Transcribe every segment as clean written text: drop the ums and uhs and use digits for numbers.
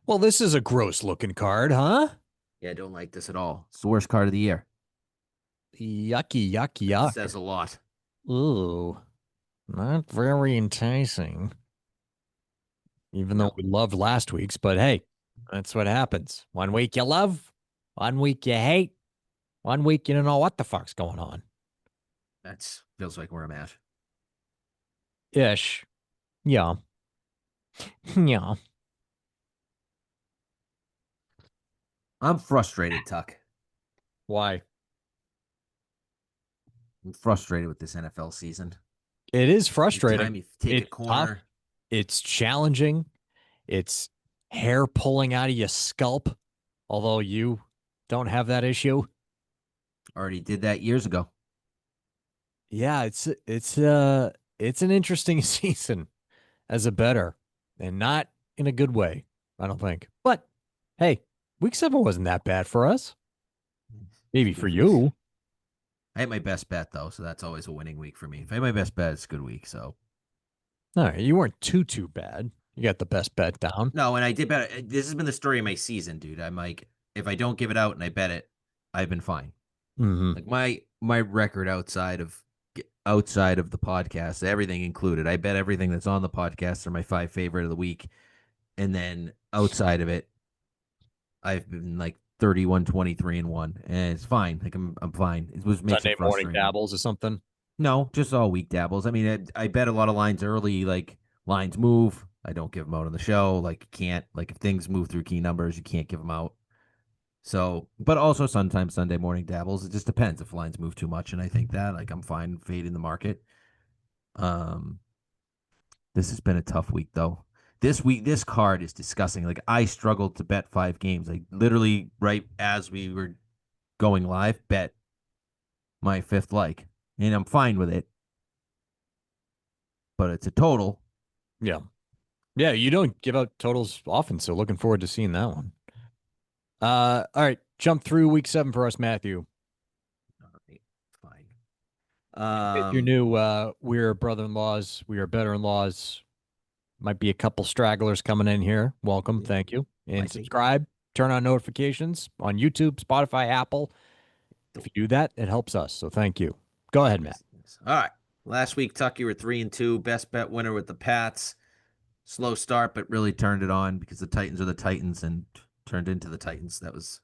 Well, this is a gross looking card, huh? Yeah, I don't like this at all. It's the worst card of the year. Yucky, yuck, That yuck. says a lot. Ooh, not very enticing. Even though No, we loved last week's, but hey, that's what happens. One week you love, one week you hate, one week you don't know what the fuck's going on. that's feels like where I'm at. Ish. Yeah. Yeah. I'm frustrated, Tuck. Why? I'm frustrated with this NFL season. It is Every frustrating. time you take a It's tough. corner, It's challenging. It's hair pulling out of your scalp, although you don't have that issue. already did that years ago. Yeah, it's an interesting season as a bettor, and not in a good way, I don't think. But hey, week 7 wasn't that bad for us. It's Maybe good for week. you. I had my best bet though, so that's always a winning week for me. If I had my best bet, it's a good week. So All right, you weren't too bad. You got the best bet down. no, and I did bet. This has been the story of my season, dude. I'm like, if I don't give it out and I bet it, I've been fine. Hmm. Like my record outside of the podcast, everything included. I bet everything that's on the podcast are my five favorite of the week, and then outside of it, I've been like 31, 23, and 1, and it's fine. Like I'm fine. It was makes it Sunday morning frustrating. dabbles or something. No, just all week dabbles. I mean, I bet a lot of lines early, like lines move. I don't give them out on the show. Like you can't, like if things move through key numbers, you can't give them out. So, but also sometimes Sunday morning dabbles. It just depends if lines move too much, and I think that like I'm fine fading the market. Um, this has been a tough week though. This week, this card is disgusting. Like I struggled to bet 5 games. Like literally right as we were going live, bet my fifth like, and I'm fine with it. But it's a total. Yeah. Yeah, you don't give out totals often, so looking forward to seeing that one. All right, jump through week 7 for us, Matthew. All right, fine. If you're Um, new, we're brother-in-laws, we are better-in-laws. Might be a couple stragglers coming in here. Welcome, yeah, thank you. And might be. subscribe, turn on notifications on YouTube, Spotify, Apple. If you do that, it helps us. So thank you. Go ahead, Matt. Yes, yes. All right. Last week, Tuck, you were 3-2. Best bet winner with the Pats. Slow start, but really turned it on because the Titans are the Titans and turned into the Titans. That was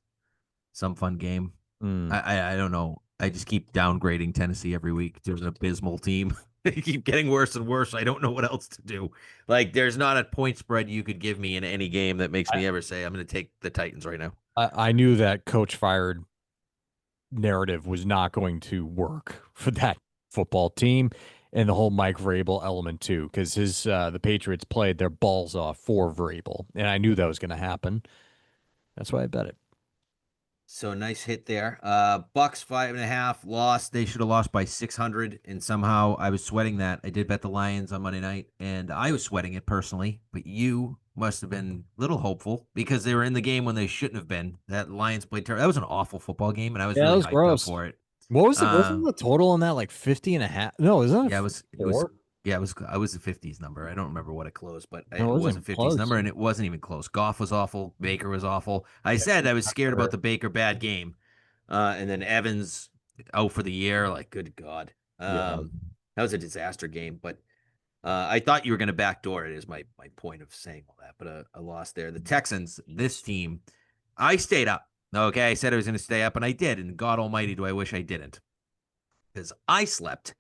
some fun game. Mm. I don't know. I just keep downgrading Tennessee every week. There's an abysmal team. They keep getting worse and worse. I don't know what else to do. Like, there's not a point spread you could give me in any game that makes I, me ever say I'm going to take the Titans right now. I knew that coach fired narrative was not going to work for that football team and the whole Mike Vrabel element too, because his the Patriots played their balls off for Vrabel, and I knew that was going to happen. That's why I bet it. So nice hit there. Bucks 5.5 lost. They should have lost by 600, and somehow I was sweating that. I did bet the Lions on Monday night, and I was sweating it personally. But you must have been a little hopeful because they were in the game when they shouldn't have been. That Lions played terrible. That was an awful football game, and I was Yeah, that really was hyped up gross. for it. What was it? Wasn't Uh, the total on that like 50 and a half? No, isn't it yeah, it was four? yeah, it was I was the 50s number. I don't remember what it closed, but No, it it was a wasn't 50s close. number, and it wasn't even close. Goff was awful. Baker was awful. I said I was scared about the Baker bad game. And then Evans out for the year. Like, good God. Yeah. That was a disaster game. But I thought you were going to backdoor it, is my point of saying all that. But a loss there. The Texans, this team, I stayed up. Okay. I said I was going to stay up, and I did. And God Almighty, do I wish I didn't. Because I slept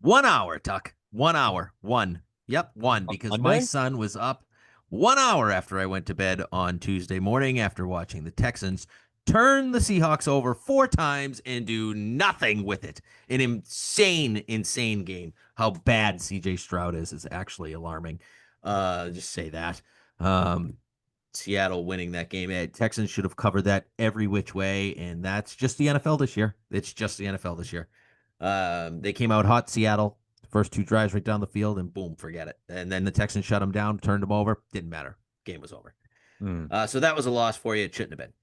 1 hour, Tuck. 1 hour. One. Yep, one. On Because my Monday? son was up 1 hour after I went to bed on Tuesday morning after watching the Texans turn the Seahawks over 4 times and do nothing with it. An insane, insane game. How bad CJ Stroud is actually alarming. Just say that. Um, Seattle winning that game. Texans should have covered that every which way, and that's just the NFL this year. It's just the NFL this year. They came out hot, Seattle. First 2 drives right down the field, and boom, forget it. And then the Texans shut them down, turned them over. Didn't matter. Game was over. Hmm. So that was a loss for you. It shouldn't have been.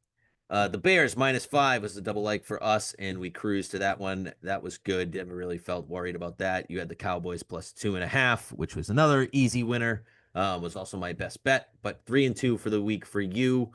The Bears -5 was the double leg for us, and we cruised to that one. That was good. Never really felt worried about that. You had the Cowboys +2.5, which was another easy winner. was also my best bet, but 3-2 for the week for you.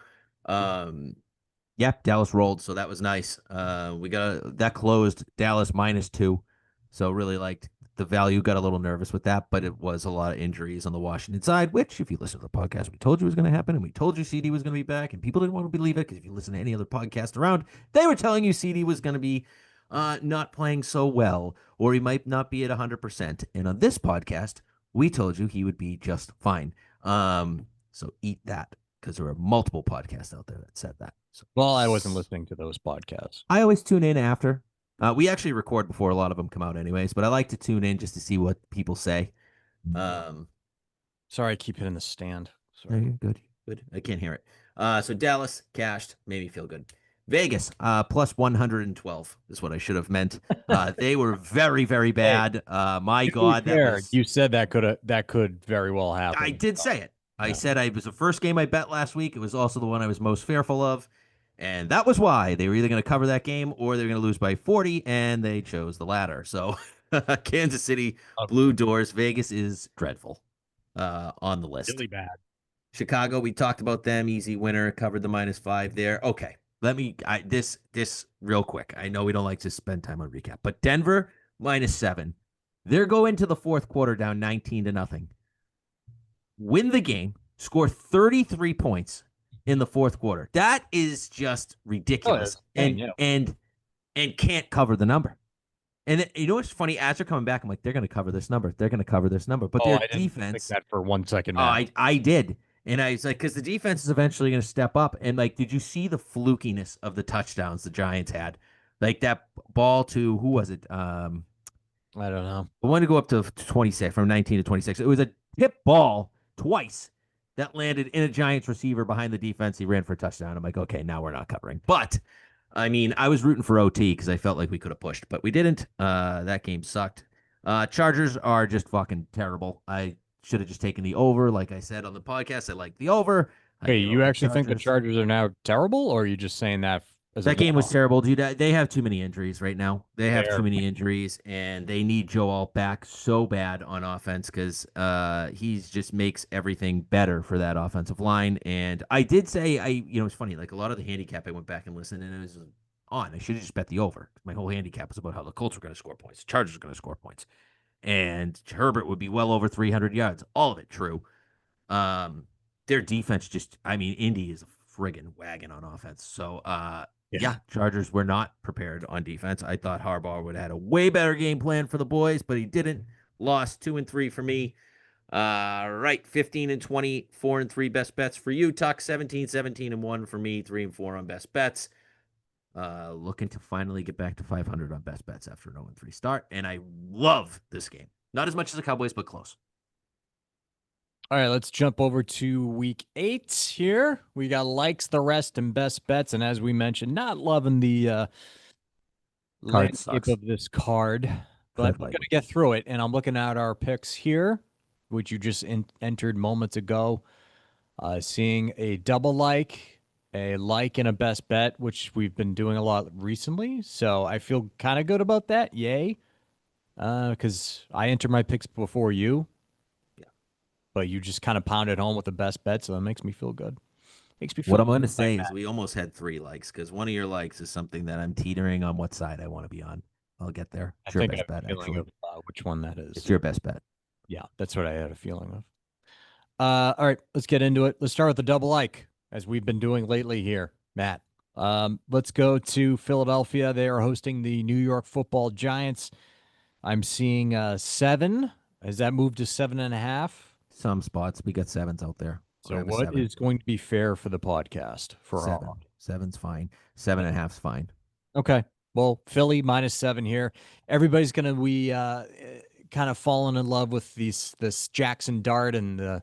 Yep, Dallas rolled, so that was nice. We got that closed Dallas -2, so really liked the value. Got a little nervous with that, but it was a lot of injuries on the Washington side. Which, if you listen to the podcast, we told you was going to happen, and we told you CD was going to be back, and people didn't want to believe it because if you listen to any other podcast around, they were telling you CD was going to be not playing so well, or he might not be at 100%. And on this podcast, we told you he would be just fine. So eat that, because there are multiple podcasts out there that said that. So, Well, I wasn't listening to those podcasts. I always tune in after. We actually record before a lot of them come out, anyways. But I like to tune in just to see what people say. Sorry, I keep hitting the stand. No, Sorry. you're good. Good. I can't hear it. So Dallas cashed, made me feel good. Vegas plus 112 is what I should have meant. They were very, very bad. My God, You said that could very well happen. I did say it. I said it was the first game I bet last week. It was also the one I was most fearful of. And that was why they were either going to cover that game or they were going to lose by 40, and they chose the latter. So Kansas City, blue doors. Vegas is dreadful on the list. Really bad. Chicago, we talked about them. Easy winner, covered the -5 there. Okay, this real quick. I know we don't like to spend time on recap, but Denver -7. They're going to the fourth quarter down 19-0. Win the game, score 33 points in the fourth quarter. That is just ridiculous. And can't cover the number. And you know what's funny? As they're coming back, I'm like, they're going to cover this number. They're going to cover this number. But their I didn't defense. think that for 1 second. I did. And I was like, because the defense is eventually going to step up. And like, did you see the flukiness of the touchdowns the Giants had? Like that ball to, who was it? I don't know. The one to go up to 26, from 19 to 26. It was a tip ball twice that landed in a Giants receiver behind the defense. He ran for a touchdown. I'm like, okay, now we're not covering. But I mean, I was rooting for OT because I felt like we could have pushed, but we didn't. That game sucked. Chargers are just fucking terrible. I should have just taken the over. Like I said on the podcast, I like the over. Hey, you actually think the Chargers are now terrible, or are you just saying that? That game was terrible, dude. They have too many injuries right now. They have too many injuries, and they need Joel back so bad on offense because he just makes everything better for that offensive line. And I did say, it's funny, like a lot of the handicap, I went back and listened, and it was on. I should have just bet the over. My whole handicap was about how the Colts were going to score points, the Chargers are going to score points, and Herbert would be well over 300 yards. All of it true. Their defense Indy is a friggin' wagon on offense. So, yeah, Chargers were not prepared on defense. I thought Harbaugh would have had a way better game plan for the boys, but he didn't. Lost 2-3 for me. Right, 15-20, 4-3 best bets for you, Tuck. 17-1 for me, 3-4 on best bets. Looking to finally get back to 500 on best bets after an 0-3 start, and I love this game. Not as much as the Cowboys, but close. All right, let's jump over to week 8 here. We got likes, the rest, and best bets. And as we mentioned, not loving the landscape of this card, but we're going to get through it. And I'm looking at our picks here, which you just entered moments ago. Seeing a double like, a like, and a best bet, which we've been doing a lot recently. So I feel kind of good about that. Yay. Because I entered my picks before you. But you just kind of pounded home with the best bet, so that makes me feel good. What I'm going to say is we almost had 3 likes because one of your likes is something that I'm teetering on what side I want to be on. I'll get there. It's your best bet, actually. Which one that is. It's your best bet. Yeah, that's what I had a feeling of. All right, let's get into it. Let's start with the double like, as we've been doing lately here, Matt. Let's go to Philadelphia. They are hosting the New York Football Giants. I'm seeing 7. Has that moved to 7.5? Some spots we got 7s out there. So what is going to be fair for the podcast for 7? 7's fine. 7.5's fine. Okay. Well, Philly -7 here. Everybody's going to be kind of falling in love with this Jackson Dart and the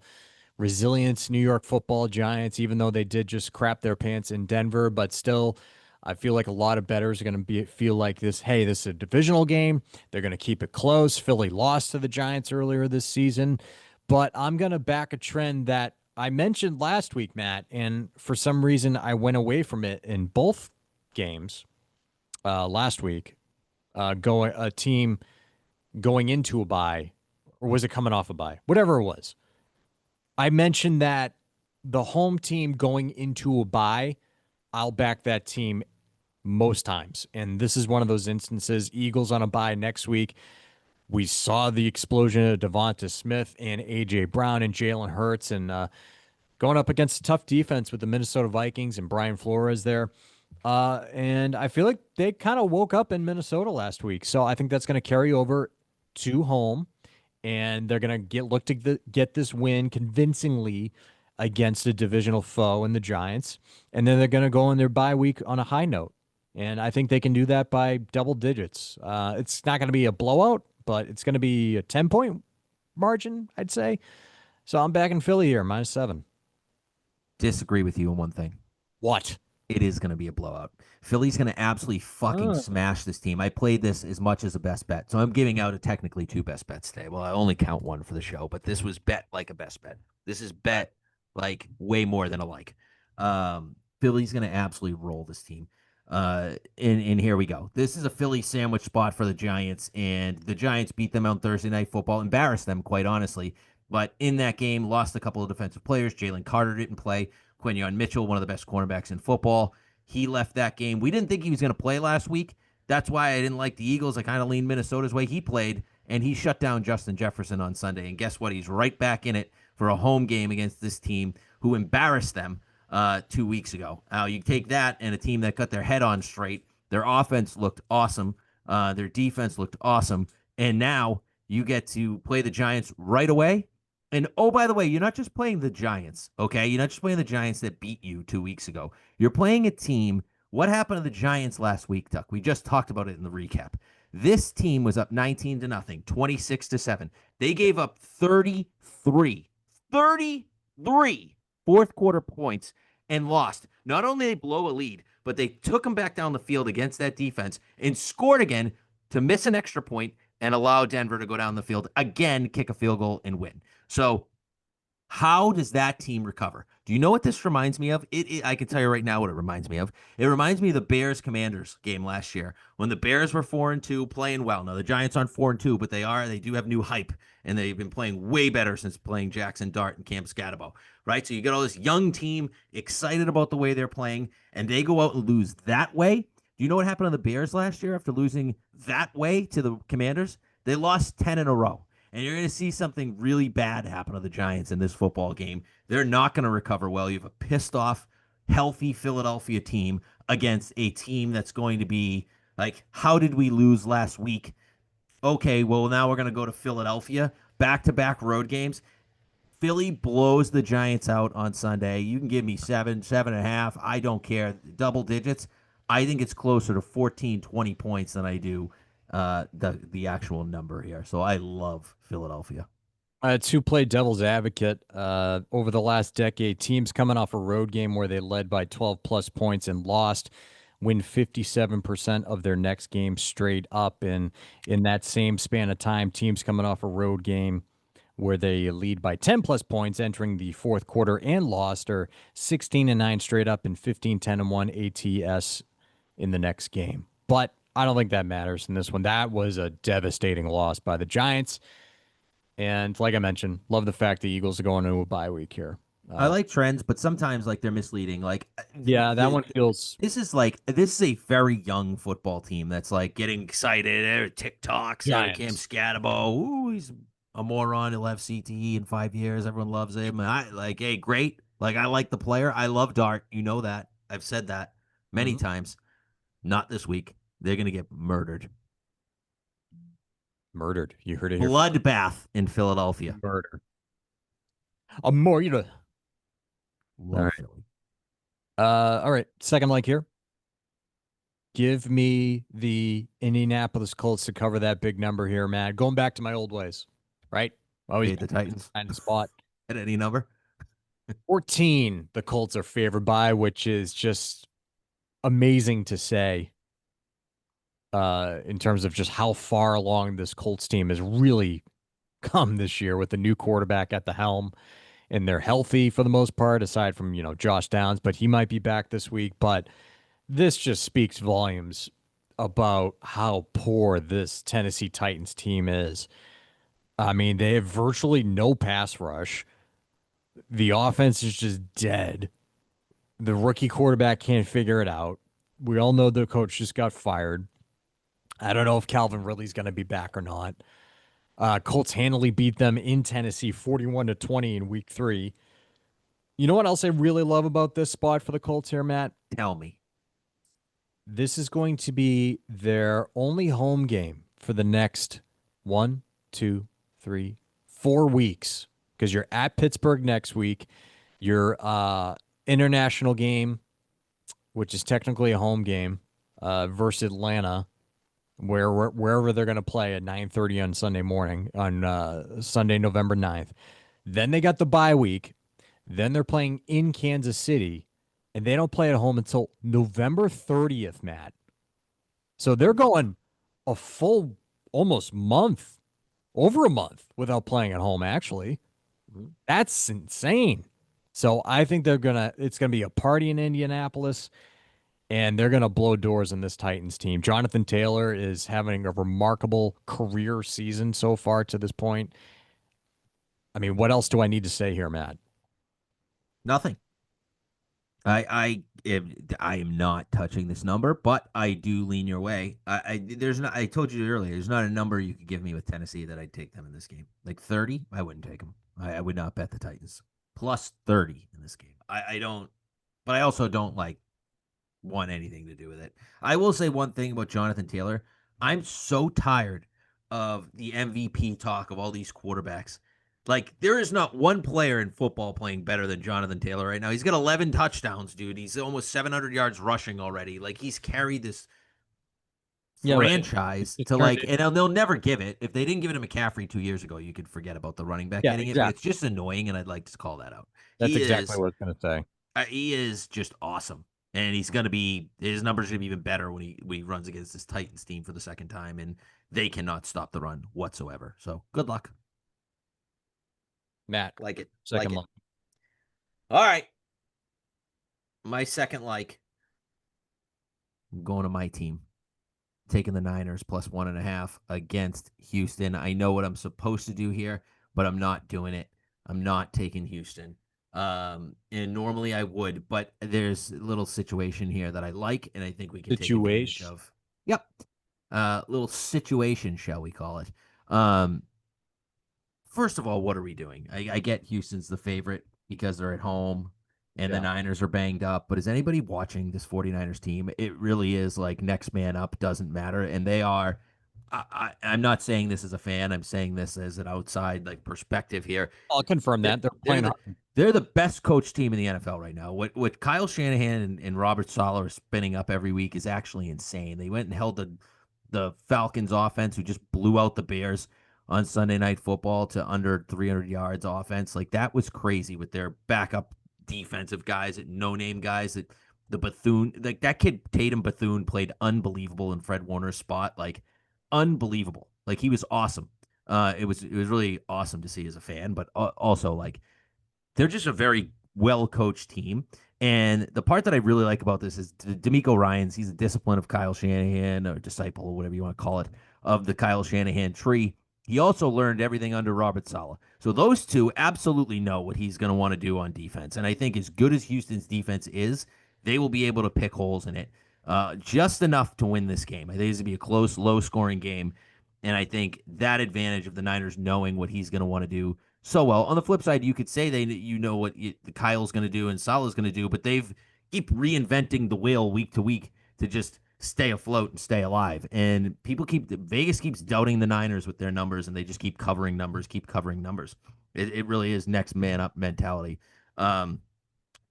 resilience New York Football Giants, even though they did just crap their pants in Denver. But still, I feel like a lot of bettors are going to feel like this. Hey, this is a divisional game. They're going to keep it close. Philly lost to the Giants earlier this season. But I'm going to back a trend that I mentioned last week, Matt, and for some reason I went away from it in both games last week. A team going into a bye, or was it coming off a bye? Whatever it was. I mentioned that the home team going into a bye, I'll back that team most times. And this is one of those instances. Eagles on a bye next week. We saw the explosion of Devonta Smith and A.J. Brown and Jalen Hurts and going up against a tough defense with the Minnesota Vikings and Brian Flores there. And I feel like they kind of woke up in Minnesota last week. So I think that's going to carry over to home. And they're going to get this win convincingly against a divisional foe in the Giants. And then they're going to go in their bye week on a high note. And I think they can do that by double digits. It's not going to be a blowout, but it's going to be a 10-point margin, I'd say. So I'm back in Philly here, -7. Disagree with you on one thing. What? It is going to be a blowout. Philly's going to absolutely fucking Oh. smash this team. I played this as much as a best bet. So I'm giving out technically two best bets today. Well, I only count one for the show, but this was bet like a best bet. This is bet like way more than a like. Philly's going to absolutely roll this team. And here we go. This is a Philly sandwich spot for the Giants, and the Giants beat them on Thursday Night Football, embarrassed them, quite honestly. But in that game, lost a couple of defensive players. Jalen Carter didn't play. Quinyon Mitchell, one of the best cornerbacks in football, he left that game. We didn't think he was going to play last week. That's why I didn't like the Eagles. I kind of leaned Minnesota's way. He played, and he shut down Justin Jefferson on Sunday. And guess what? He's right back in it for a home game against this team who embarrassed them 2 weeks ago. You take that and a team that got their head on straight. Their offense looked awesome. Their defense looked awesome. And now you get to play the Giants right away. And oh, by the way, you're not just playing the Giants, okay? You're not just playing the Giants that beat you 2 weeks ago. You're playing a team. What happened to the Giants last week, Tuck? We just talked about it in the recap. This team was up 19-0, 26-7. They gave up 33 fourth quarter points and lost. Not only did they blow a lead, but they took them back down the field against that defense and scored again to miss an extra point and allow Denver to go down the field again, kick a field goal, and win. So how does that team recover? Do you know what this reminds me of? I can tell you right now what it reminds me of. It reminds me of the Bears-Commanders game last year when the Bears were 4-2, playing well. Now the Giants aren't 4-2, but they do have new hype, and they've been playing way better since playing Jackson Dart and Cam Scatabo, right? So you get all this young team excited about the way they're playing, and they go out and lose that way. Do you know what happened to the Bears last year after losing that way to the Commanders? They lost 10 in a row. And you're going to see something really bad happen to the Giants in this football game. They're not going to recover well. You have a pissed off, healthy Philadelphia team against a team that's going to be like, how did we lose last week? Okay, well, now we're going to go to Philadelphia, back-to-back road games. Philly blows the Giants out on Sunday. You can give me 7.5. I don't care. Double digits. I think it's closer to 14, 20 points than I do the actual number here. So I love Philadelphia. To play devil's advocate, over the last decade, teams coming off a road game where they led by 12 plus points and lost win 57% of their next game straight up. And in that same span of time, teams coming off a road game where they lead by 10 plus points entering the fourth quarter and lost are 16-9 straight up and 15-10-1 ATS in the next game. But I don't think that matters in this one. That was a devastating loss by the Giants. And like I mentioned, love the fact the Eagles are going into a bye week here. I like trends, but sometimes like they're misleading. Like, yeah, that one feels. This is a very young football team that's like getting excited. TikToks, Cam Scatabo. Ooh, he's a moron. He'll have CTE in 5 years. Everyone loves him. I like, hey, great. Like, I like the player. I love Dart. You know that. I've said that many times. Not this week. They're gonna get murdered. Murdered. You heard it here. Bloodbath in Philadelphia. Murder. A murder. All right. All right. Second leg here. Give me the Indianapolis Colts to cover that big number here, man. Going back to my old ways, right? Always the Titans find a spot at any number. 14. The Colts are favored by, which is just amazing to say. In terms of just how far along this Colts team has really come this year with the new quarterback at the helm, and they're healthy for the most part, aside from, Josh Downs, but he might be back this week. But this just speaks volumes about how poor this Tennessee Titans team is. I mean, they have virtually no pass rush. The offense is just dead. The rookie quarterback can't figure it out. We all know the coach just got fired. I don't know if Calvin Ridley's going to be back or not. Colts handily beat them in Tennessee 41-20 in week 3. You know what else I really love about this spot for the Colts here, Matt? Tell me. This is going to be their only home game for the next 1, 2, 3, 4 weeks because you're at Pittsburgh next week. Your international game, which is technically a home game, versus Atlanta, wherever they're going to play at 9:30 on Sunday morning on Sunday, November 9th. Then they got the bye week. Then they're playing in Kansas City, and they don't play at home until November 30th, Matt. So they're going a full almost month, over a month without playing at home, actually. That's insane. So I think it's gonna be a party in Indianapolis, and they're gonna blow doors in this Titans team. Jonathan Taylor is having a remarkable career season so far to this point. I mean, what else do I need to say here, Matt? Nothing. I am not touching this number, but I do lean your way. There's not. I told you earlier. There's not a number you could give me with Tennessee that I'd take them in this game. Like 30, I wouldn't take them. I would not bet the Titans plus 30 in this game. I don't. But I also don't like want anything to do with it. I will say one thing about Jonathan Taylor. I'm so tired of the MVP talk of all these quarterbacks. Like, there is not one player in football playing better than Jonathan Taylor right now. He's got 11 touchdowns, dude. He's almost 700 yards rushing already. Like, he's carried this franchise to, like, and they'll never give it. If they didn't give it to McCaffrey 2 years ago, you could forget about the running back getting it. It's just annoying, and I'd like to call that out. That's exactly what I was going to say. He is just awesome. And his numbers are going to be even better when he runs against this Titans team for the second time, and they cannot stop the run whatsoever. So, good luck. Matt, like it. Second like it. All right. My second like. I'm going to my team. Taking the Niners plus 1.5 against Houston. I know what I'm supposed to do here, but I'm not doing it. I'm not taking Houston. And normally I would, but there's a little situation here that I like, and I think we can take advantage of. Yep. Little situation, shall we call it. First of all, what are we doing? I get Houston's the favorite because they're at home and the Niners are banged up. But is anybody watching this 49ers team? It really is like next man up, doesn't matter. And they are, I'm not saying this as a fan. I'm saying this as an outside like perspective here. I'll confirm that. They're the best coach team in the NFL right now. What Kyle Shanahan and Robert Saleh are spinning up every week is actually insane. They went and held the Falcons offense, who just blew out the Bears on Sunday Night Football, to under 300 yards offense. Like, that was crazy with their backup defensive guys, no-name guys. That the Bethune, like that kid Tatum Bethune played unbelievable in Fred Warner's spot, like unbelievable. Like, he was awesome. It was really awesome to see as a fan, but also like they're just a very well-coached team. And the part that I really like about this is DeMeco Ryans. He's a discipline of Kyle Shanahan, or disciple, or whatever you want to call it, of the Kyle Shanahan tree. He also learned everything under Robert Saleh. So those two absolutely know what he's going to want to do on defense. And I think as good as Houston's defense is, they will be able to pick holes in it just enough to win this game. I think it's going to be a close, low-scoring game. And I think that advantage of the Niners knowing what he's going to want to do so well. On the flip side, you could say what Kyle's going to do and Saleh's going to do, but they've keep reinventing the wheel week to week to just stay afloat and stay alive. And Vegas keeps doubting the Niners with their numbers, and they just keep covering numbers. It really is next man up mentality.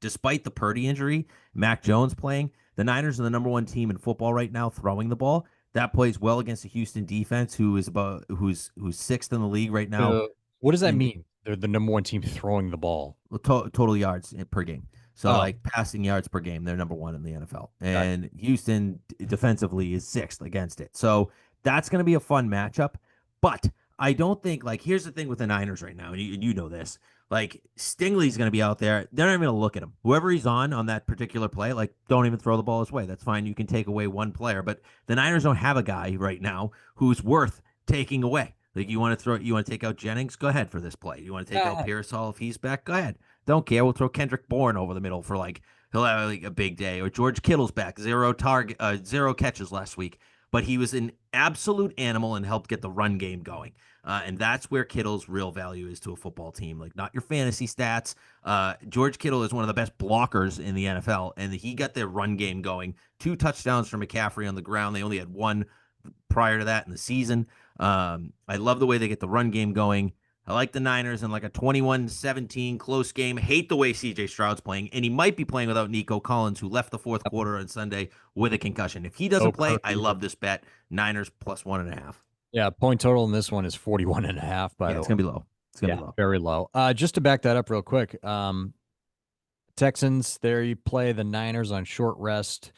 Despite the Purdy injury, Mac Jones playing, the Niners are the number one team in football right now throwing the ball. That plays well against the Houston defense, who's sixth in the league right now. What does that mean? They're the number one team throwing the ball. Total yards per game. So, like passing yards per game, they're number one in the NFL. And Houston defensively is sixth against it. So that's going to be a fun matchup. But I don't think, like, here's the thing with the Niners right now, and you know this. Like, Stingley's going to be out there. They're not even going to look at him. Whoever he's on that particular play, like, don't even throw the ball his way. That's fine. You can take away one player. But the Niners don't have a guy right now who's worth taking away. Like, you want to take out Jennings? Go ahead for this play. You want to take out Pearsall if he's back? Go ahead. Don't care. We'll throw Kendrick Bourne over the middle for like he'll have like a big day. Or George Kittle's back, zero catches last week, but he was an absolute animal and helped get the run game going. And that's where Kittle's real value is to a football team. Like not your fantasy stats. George Kittle is one of the best blockers in the NFL, and he got their run game going. 2 touchdowns for McCaffrey on the ground. They only had one prior to that in the season. I love the way they get the run game going. I like the Niners in like a 21-17 close game. Hate the way CJ Stroud's playing, and he might be playing without Nico Collins, who left the fourth quarter on Sunday with a concussion. If he doesn't play, I love this bet. Niners plus 1.5. Yeah, point total in this one is 41.5. By the way, it's gonna be low. It's gonna be low. Very low. Just to back that up real quick, Texans, there you play the Niners on short rest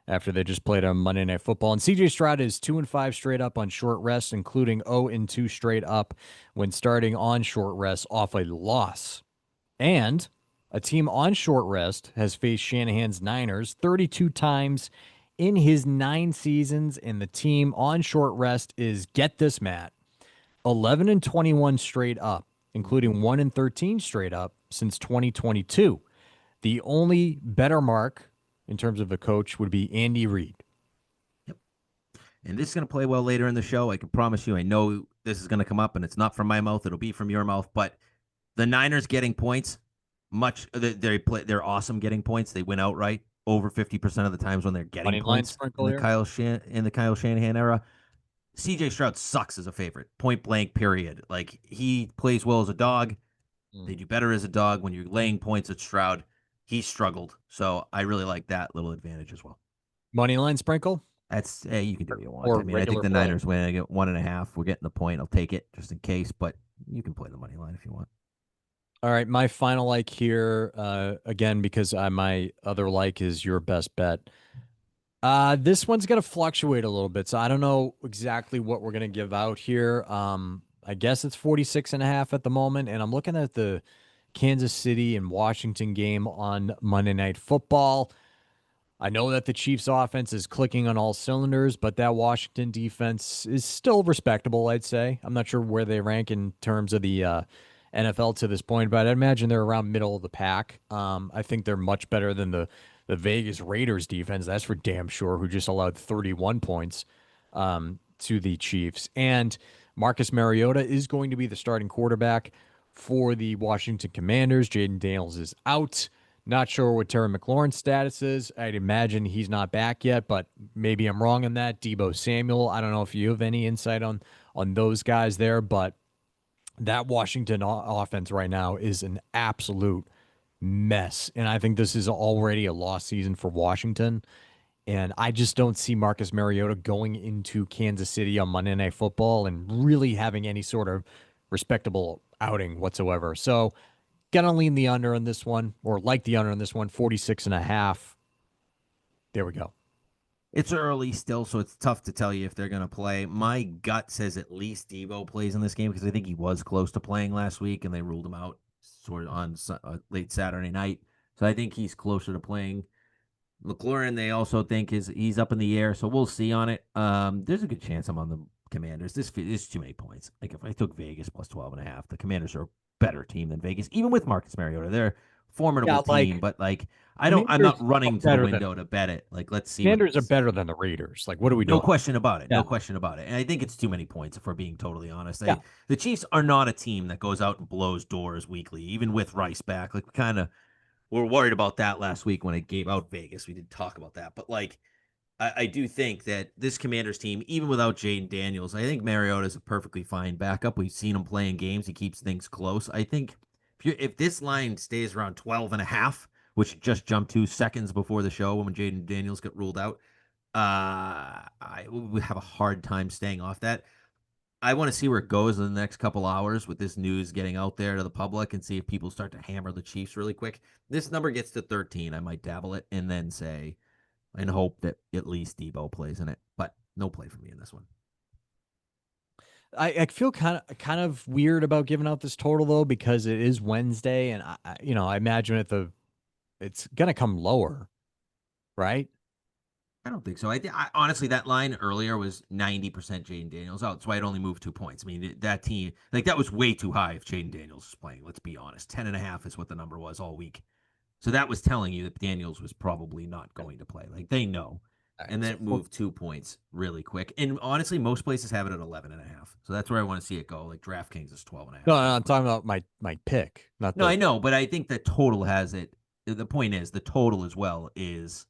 after they just played on Monday Night Football. And CJ Stroud is 2-5 straight up on short rest, including 0-2 straight up when starting on short rest off a loss. And a team on short rest has faced Shanahan's Niners 32 times in his 9 seasons, and the team on short rest is, get this, Matt, 11-21 straight up, including 1-13 straight up since 2022. The only better mark in terms of a coach would be Andy Reid. Yep. And this is going to play well later in the show. I can promise you. I know this is going to come up, and it's not from my mouth. It'll be from your mouth. But the Niners getting points, they're awesome getting points. They win outright over 50% of the times when they're getting points in the Kyle Shanahan era. CJ Stroud sucks as a favorite, point blank, period. Like, he plays well as a dog. They do better as a dog. When you're laying points at Stroud, he struggled. So I really like that little advantage as well. Money line sprinkle? That's you can do what you want. I mean, I think the Niners win. I get 1.5. We're getting the point. I'll take it just in case, but you can play the money line if you want. All right, my final like here, again, because my other like is your best bet. This one's going to fluctuate a little bit, so I don't know exactly what we're going to give out here. I guess it's 46.5 at the moment, and I'm looking at the Kansas City and Washington game on Monday Night Football. I know that the Chiefs offense is clicking on all cylinders, but that Washington defense is still respectable, I'd say. I'm not sure where they rank in terms of the NFL to this point, but I imagine they're around middle of the pack. I think they're much better than the Vegas Raiders defense. That's for damn sure, who just allowed 31 points to the Chiefs. And Marcus Mariota is going to be the starting quarterback for the Washington Commanders. Jaden Daniels is out. Not sure what Terry McLaurin's status is. I'd imagine he's not back yet, but maybe I'm wrong on that. Deebo Samuel, I don't know if you have any insight on those guys there, but that Washington offense right now is an absolute mess. And I think this is already a lost season for Washington. And I just don't see Marcus Mariota going into Kansas City on Monday Night Football and really having any sort of respectable outing whatsoever. So, gonna lean the under on this one, or like the under on this one, 46.5. There we go. It's early still, so it's tough to tell you if they're going to play. My gut says at least Deebo plays in this game because I think he was close to playing last week, and they ruled him out sort of on late Saturday night. So I think he's closer to playing. McLaurin, they also think he's up in the air, so we'll see on it. There's a good chance I'm on the Commanders. This is too many points. Like if I took Vegas plus 12.5, the Commanders are a better team than Vegas, even with Marcus Mariota. They're a formidable team, but like I'm not running to the window to bet it. Like, let's see. Commanders are better than the Raiders. Like, what are we doing? No question about it. Yeah. No question about it. And I think it's too many points if we're being totally honest. The Chiefs are not a team that goes out and blows doors weekly, even with Rice back. Like, we were worried about that last week when it gave out Vegas. We did talk about that. But like, I do think that this Commanders team, even without Jaden Daniels, I think Mariota is a perfectly fine backup. We've seen him play in games. He keeps things close. I think if this line stays around 12.5, which just jumped 2 seconds before the show when Jaden Daniels got ruled out, I would have a hard time staying off that. I want to see where it goes in the next couple hours with this news getting out there to the public and see if people start to hammer the Chiefs really quick. This number gets to 13, I might dabble it and then say and hope that at least Deebo plays in it, but no play for me in this one. I feel kind of weird about giving out this total though, because it is Wednesday, and I imagine it's gonna come lower, right? I don't think so. I honestly, that line earlier was 90% Jaden Daniels out. That's why it only moved 2 points. I mean, that team, like, that was way too high if Jaden Daniels was playing. Let's be honest. 10.5 is what the number was all week. So that was telling you that Daniels was probably not going to play. Like, they know. All right, And then so it moved 2 points really quick. And honestly, most places have it at 11.5. So that's where I want to see it go. Like, DraftKings is 12.5. no, no, I'm talking about my pick, not No, the I know, but I think the total has it. The point is, the total as well is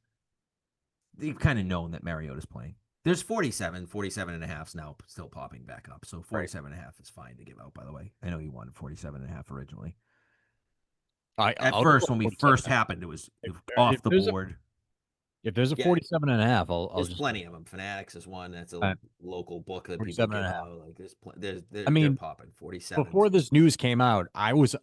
they've kind of known that Mariota's playing. There's 47 and a half now still popping back up. So right. 47 and a half is fine to give out, by the way. I know you wanted 47 and a half originally. At I'll go first, with when we 47 first and a half. happened, it was off If the there's a board. if there's a Yeah, 47 and a half, I'll there's just plenty of them. Fanatics is one. That's a uh, local book that people 47 and give a half. out. Like I they're mean, popping 47s. before this news came out, I was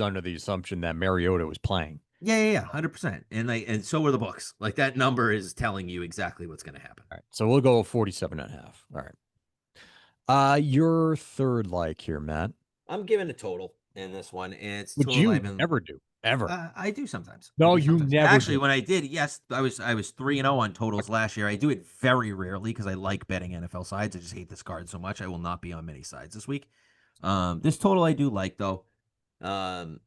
under the assumption that Mariota was playing. Yeah, 100%. And so were the books. Like that number is telling you exactly what's going to happen. All right. So we'll go 47 and a half. All right. Your third like here, Matt. I'm giving a total in this one, and it's Would total I've you been. never do? Ever. I do sometimes. I No, do you sometimes. never Actually, do. when I did, yes, I was 3-0 on totals last year. I do it very rarely because I like betting NFL sides. I just hate this card so much. I will not be on many sides this week. This total I do like though. Um,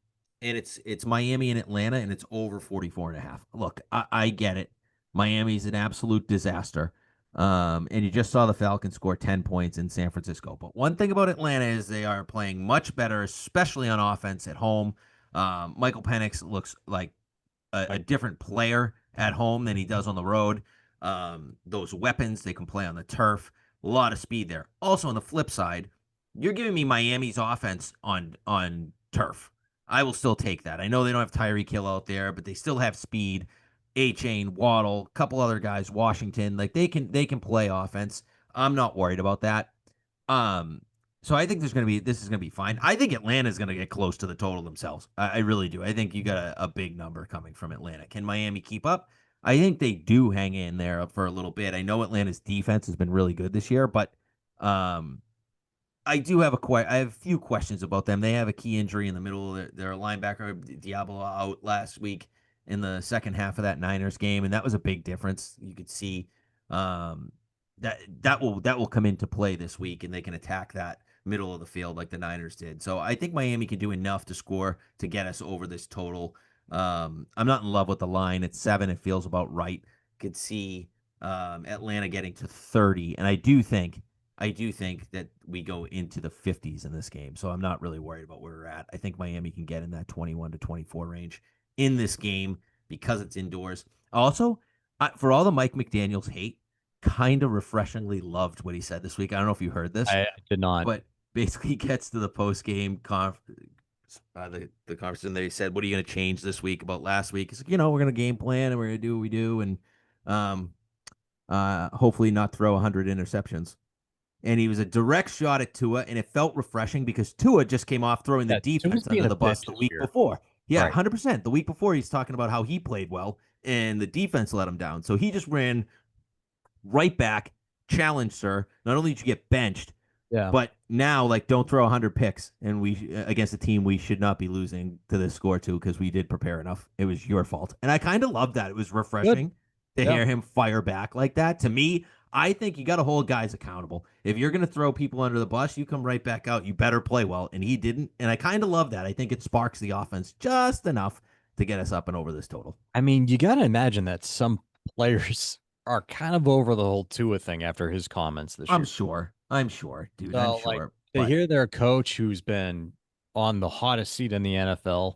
and it's Miami and Atlanta, and it's over 44.5. Look, I get it. Miami's an absolute disaster. And you just saw the Falcons score 10 points in San Francisco. But one thing about Atlanta is they are playing much better, especially on offense at home. Michael Penix looks like a different player at home than he does on the road. Those weapons, they can play on the turf. A lot of speed there. Also, on the flip side, you're giving me Miami's offense on turf. I will still take that. I know they don't have Tyreek Hill out there, but they still have speed. A-Chain, Waddle, a couple other guys, Washington, like they can play offense. I'm not worried about that. Um, so I think this is gonna be fine. I think Atlanta's gonna get close to the total themselves. I really do. I think you got a big number coming from Atlanta. Can Miami keep up? I think they do hang in there for a little bit. I know Atlanta's defense has been really good this year, but um, I do have I have a few questions about them. They have a key injury in the middle of their linebacker Diablo out last week in the second half of that Niners game, and that was a big difference. You could see um, that will come into play this week, and they can attack that middle of the field like the Niners did. So I think Miami can do enough to score to get us over this total. I'm not in love with the line. It's 7. It feels about right. Could see Atlanta getting to 30, and I do think that we go into the 50s in this game. So I'm not really worried about where we're at. I think Miami can get in that 21 to 24 range in this game because it's indoors. Also, for all the Mike McDaniels hate, kind of refreshingly loved what he said this week. I don't know if you heard this, I did not. but basically he gets to the post game the conference, and they said, "What are you going to change this week about last week?" He's like, we're going to game plan and we're going to do what we do, and um, hopefully not throw 100 interceptions. And he was a direct shot at Tua, and it felt refreshing because Tua just came off throwing the Yeah, Tua's defense being under a the bus bitch the this week year. before. Yeah, Right. 100%. The week before, he's talking about how he played well, and the defense let him down. So he just ran right back, challenged sir. Not only did you get benched, Yeah. but now, like, don't throw 100 picks, and we against a team we should not be losing to this score to because we did prepare enough. It was your fault, and I kind of loved that. It was refreshing to Yeah. hear him fire back like that. To me, I think you got to hold guys accountable. If you're going to throw people under the bus, you come right back out. You better play well, and he didn't. And I kind of love that. I think it sparks the offense just enough to get us up and over this total. I mean, you got to imagine that some players are kind of over the whole Tua thing after his comments this I'm year. sure. I'm sure, dude. I'm So, like, sure. they But hear their coach who's been on the hottest seat in the NFL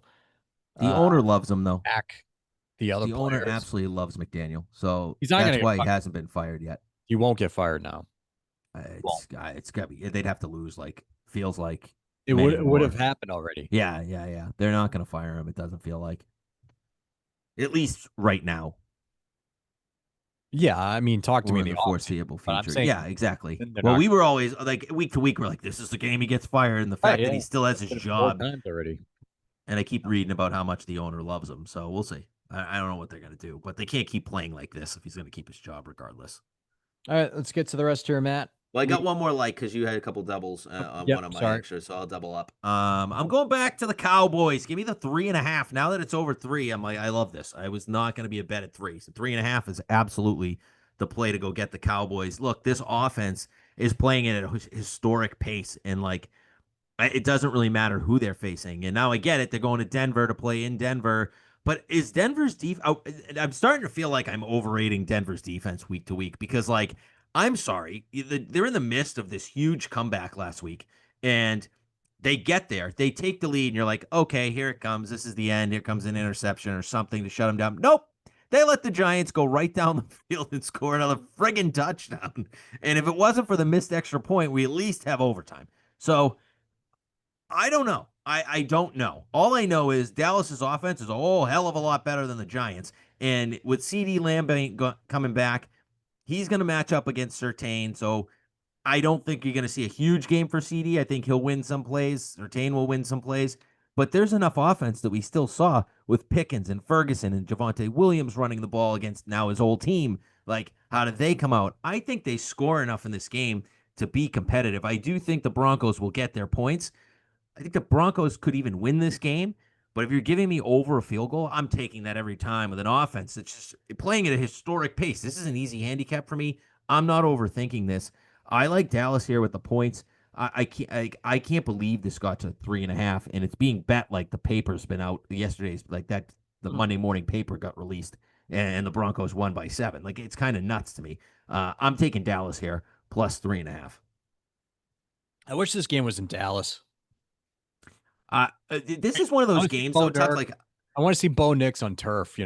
the uh, owner loves him, though. back the other The owner players. absolutely loves McDaniel, so He's not going that's to get why he fired. hasn't been fired yet. He won't get fired now. Well, It's gotta be. They'd have to lose. Like feels like it many would have more. happened already. Yeah. They're not gonna fire him. It doesn't feel like, at least right now, Yeah, I mean, talk to or me in in the the offseason, foreseeable but I'm future. saying Yeah, exactly. then they're Well, not. we were always like week to week. We're like, this is the game he gets fired, and the fact that he Yeah, still has his did it 4 job. times already. And I keep reading about how much the owner loves him. So we'll see. I don't know what they're gonna do, but they can't keep playing like this if he's gonna keep his job regardless. All right, let's get to the rest here, Matt. Well, I got one more like because you had a couple doubles on Yep, one of my sorry. extras, so I'll double up. I'm going back to the Cowboys. Give me the 3.5. Now that it's over 3, I'm like, I love this. I was not going to be a bet at 3, so 3.5 is absolutely the play to go get the Cowboys. Look, this offense is playing at a historic pace, and like it doesn't really matter who they're facing. And now I get it; they're going to Denver to play in Denver. But is Denver's defense? I'm starting to feel like I'm overrating Denver's defense week to week because, like, I'm sorry, they're in the midst of this huge comeback last week, and they get there, they take the lead, and you're like, okay, here it comes. This is the end. Here comes an interception or something to shut them down. Nope. They let the Giants go right down the field and score another friggin' touchdown. And if it wasn't for the missed extra point, we at least have overtime. So I don't know. I don't know. All I know is Dallas's offense is a whole hell of a lot better than the Giants. And with CD Lamb coming back, he's going to match up against Surtain. So I don't think you're going to see a huge game for CD. I think he'll win some plays. Surtain will win some plays. But there's enough offense that we still saw with Pickens and Ferguson and Javonte Williams running the ball against now his old team. Like, how did they come out? I think they score enough in this game to be competitive. I do think the Broncos will get their points. I think the Broncos could even win this game. But if you're giving me over a field goal, I'm taking that every time with an offense that's just playing at a historic pace. This is an easy handicap for me. I'm not overthinking this. I like Dallas here with the points. I can't believe this got to 3.5, and it's being bet like the paper's been out yesterday's like that. The Monday morning paper got released, and the Broncos won by 7. Like it's kind of nuts to me. I'm taking Dallas here plus 3.5. I wish this game was in Dallas. This is one of those games. So Tuck, like I want to see Bo Nix on turf.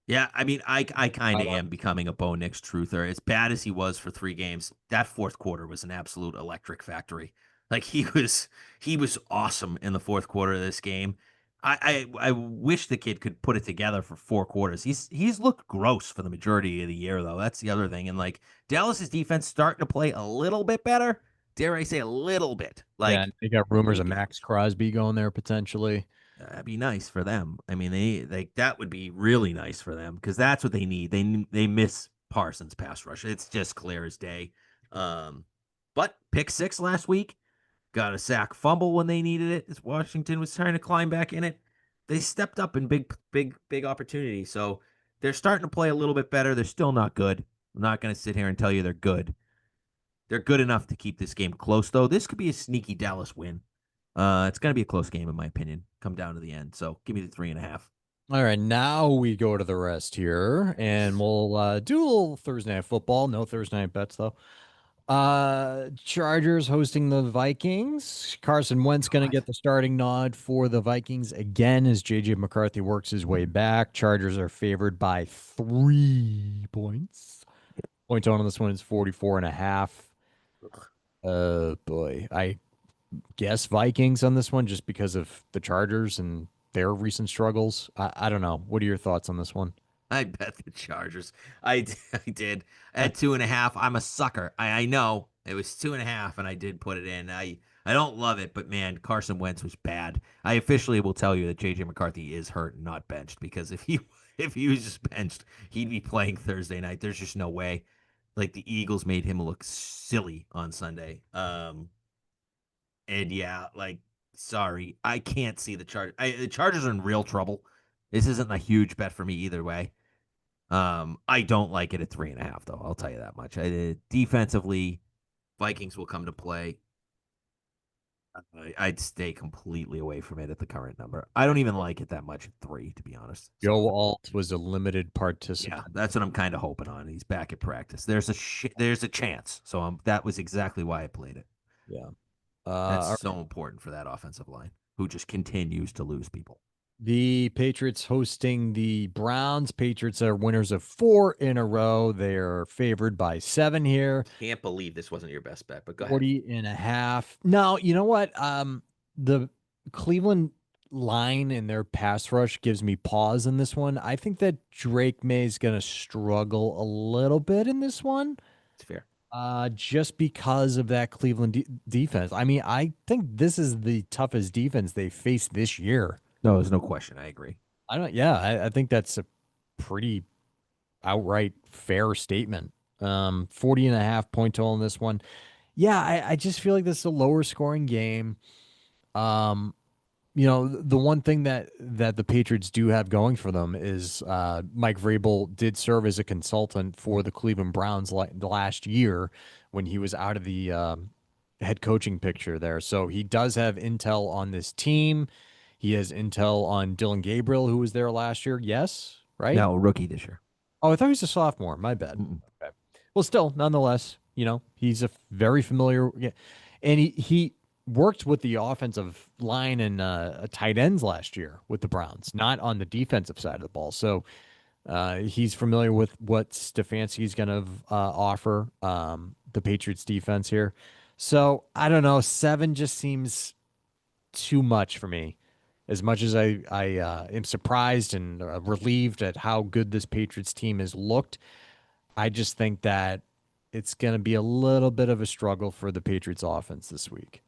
Yeah, I mean, I kind of am becoming a Bo Nix truther. As bad as he was for 3 games, that fourth quarter was an absolute electric factory. Like he was awesome in the fourth quarter of this game. I wish the kid could put it together for 4 quarters. He's looked gross for the majority of the year, though. That's the other thing. And like Dallas's defense starting to play a little bit better. Dare I say a little bit? Like Yeah, they got rumors of Max Crosby going there potentially. that'd be nice for them. I mean, they that would be really nice for them because that's what they need. They miss Parsons pass rush. It's just clear as day. But pick 6 last week, got a sack fumble when they needed it. As Washington was trying to climb back in it, they stepped up in big opportunity. So they're starting to play a little bit better. They're still not good. I'm not going to sit here and tell you they're good. They're good enough to keep this game close, though. This could be a sneaky Dallas win. It's going to be a close game, in my opinion. Come down to the end. So give me the 3.5. All right, now we go to the rest here, and we'll do a little Thursday night football. No Thursday night bets though. Chargers hosting the Vikings. Carson Wentz going to get the starting nod for the Vikings again as JJ McCarthy works his way back. Chargers are favored by 3 points. Point total on this one is 44.5. Boy, I guess Vikings on this one just because of the Chargers and their recent struggles. I don't know. What are your thoughts on this one? I bet the Chargers. I did at 2.5. I'm a sucker. I know it was 2.5, and I did put it in. I don't love it, but man, Carson Wentz was bad. I officially will tell you that JJ McCarthy is hurt and not benched because if he was just benched, he'd be playing Thursday night. There's just no way. Like the Eagles made him look silly on Sunday. And yeah, like sorry, I can't see the Chargers are in real trouble. This isn't a huge bet for me either way. I don't like it at 3.5 though. I'll tell you that much. Defensively, Vikings will come to play. I'd stay completely away from it at the current number. I don't even like it that much at 3, to be honest. Joe Alt was a limited participant. Yeah, that's what I'm kind of hoping on. He's back at practice. There's a chance. So that was exactly why I played it. Yeah. That's so important for that offensive line, who just continues to lose people. The Patriots hosting the Browns. Patriots are winners of 4 in a row. They're favored by 7 here. Can't believe this wasn't your best bet, but go 40.5. No, you know what? The Cleveland line and their pass rush gives me pause in this one. I think that Drake May is going to struggle a little bit in this one. It's fair. Just because of that Cleveland defense. I mean, I think this is the toughest defense they faced this year. No, there's no question. I agree. I think that's a pretty outright fair statement. 40.5 point total in this one. Yeah, I just feel like this is a lower scoring game. The one thing that the Patriots do have going for them is Mike Vrabel did serve as a consultant for the Cleveland Browns last year when he was out of the head coaching picture there. So he does have intel on this team. He has intel on Dylan Gabriel, who was there last year. Yes, right? No, rookie this year. Oh, I thought he was a sophomore. My bad. Mm-mm. Okay. Well, still, nonetheless, he's a very familiar, yeah, and he worked with the offensive line and tight ends last year with the Browns, not on the defensive side of the ball. So he's familiar with what Stefanski's going to offer the Patriots defense here. So I don't know. 7 just seems too much for me. As much as I am surprised and relieved at how good this Patriots team has looked, I just think that it's going to be a little bit of a struggle for the Patriots offense this week.